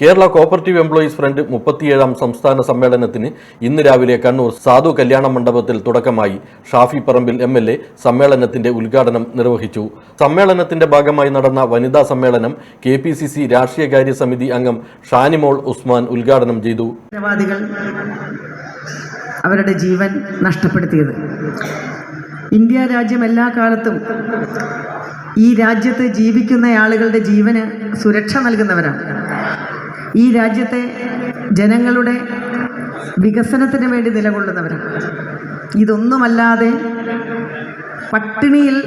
Kerala cooperative employees front 37ാം സംസ്ഥാന സമ്മേളനത്തിന് ഇന്ന് രാവിലെ കണ്ണൂർ സാധു കല്യാണ മണ്ഡപത്തിൽ തുടക്കമായി. ഷാഫി പറമ്പിൽ MLA സമ്മേളനത്തിന്റെ ഉദ്ഘാടനം നിർവഹിച്ചു. സമ്മേളനത്തിന്റെ ഭാഗമായി നടന്ന വനിതാ സമ്മേളനം KPCC രാഷ്ട്രീയകാര്യ സമിതി അംഗം ഷാനിമോൾ ഉസ്മാൻ ഉദ്ഘാടനം ചെയ്തു. അവരുടെ ജീവൻ നഷ്ടപ്പെടുത്തിയത് ഇന്ത്യ രാജ്യം എല്ലാ കാലത്തും ഈ രാജ്യത്ത് ജീവിക്കുന്ന ആളുകളുടെ ജീവന് സുരക്ഷ നൽകുന്നവരാണ്. ഈ രാജ്യത്തെ ജനങ്ങളുടെ വികസനത്തിന് വേണ്ടി നിലകൊള്ളുന്നവരാണ്. ഇതൊന്നുമല്ലാതെ പട്ടിണിയിൽ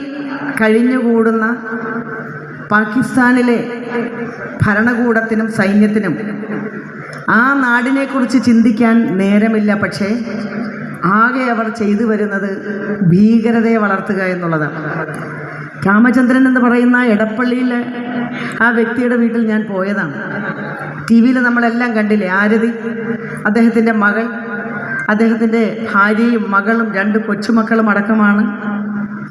കഴിഞ്ഞുകൂടുന്ന പാകിസ്ഥാനിലെ ഭരണകൂടത്തിനും സൈന്യത്തിനും ആ നാടിനെക്കുറിച്ച് ചിന്തിക്കാൻ നേരമില്ല. പക്ഷേ ആകെ അവർ ചെയ്തു വരുന്നത് ഭീകരതയെ വളർത്തുക എന്നുള്ളതാണ്. രാമചന്ദ്രൻ എന്ന് പറയുന്ന എടപ്പള്ളിയിലെ ആ വ്യക്തിയുടെ വീട്ടിൽ ഞാൻ പോയതാണ്. TV-യിൽ നമ്മളെല്ലാം കണ്ടില്ലേ, ആരതി, അദ്ദേഹത്തിൻ്റെ മകൾ, അദ്ദേഹത്തിൻ്റെ ഭാര്യയും മകളും 2 കൊച്ചുമക്കളും അടക്കമാണ്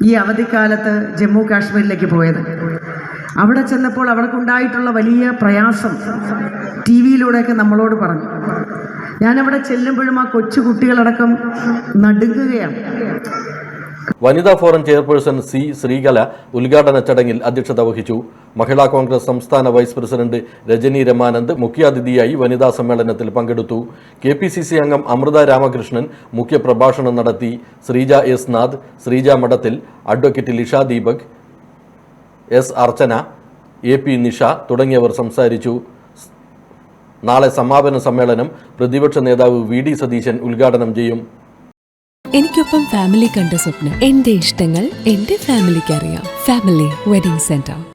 ഈ അവധിക്കാലത്ത് ജമ്മു കാശ്മീരിലേക്ക് പോയത്. അവിടെ ചെന്നപ്പോൾ അവർക്കുണ്ടായിട്ടുള്ള വലിയ പ്രയാസം TV-യിലൂടെയൊക്കെ നമ്മളോട് പറഞ്ഞു. ഞാനവിടെ ചെല്ലുമ്പോഴും ആ കൊച്ചു കുട്ടികളടക്കം നടുങ്ങുകയാണ്. വനിതാ ഫോറം ചെയർപേഴ്സൺ C. ശ്രീകല ഉദ്ഘാടന ചടങ്ങിൽ അധ്യക്ഷത വഹിച്ചു. മഹിളാ കോൺഗ്രസ് സംസ്ഥാന വൈസ് പ്രസിഡന്റ് രജനി രമാനന്ദ് മുഖ്യാതിഥിയായി വനിതാ സമ്മേളനത്തിൽ പങ്കെടുത്തു. KPCC അംഗം അമൃത രാമകൃഷ്ണൻ മുഖ്യപ്രഭാഷണം നടത്തി. ശ്രീജ S. നാഥ്, ശ്രീജ മഠത്തിൽ, അഡ്വക്കേറ്റ് ലിഷ ദീപക്, S. അർച്ചന, AP നിഷ തുടങ്ങിയവർ സംസാരിച്ചു. നാളെ സമാപന സമ്മേളനം പ്രതിപക്ഷ നേതാവ് VD സതീശൻ ഉദ്ഘാടനം ചെയ്യും. എനിക്കൊപ്പം ഫാമിലി കണ്ട സ്വപ്നം. എന്റെ ഇഷ്ടങ്ങൾ എന്റെ ഫാമിലിക്ക് അറിയാം. Family wedding centre.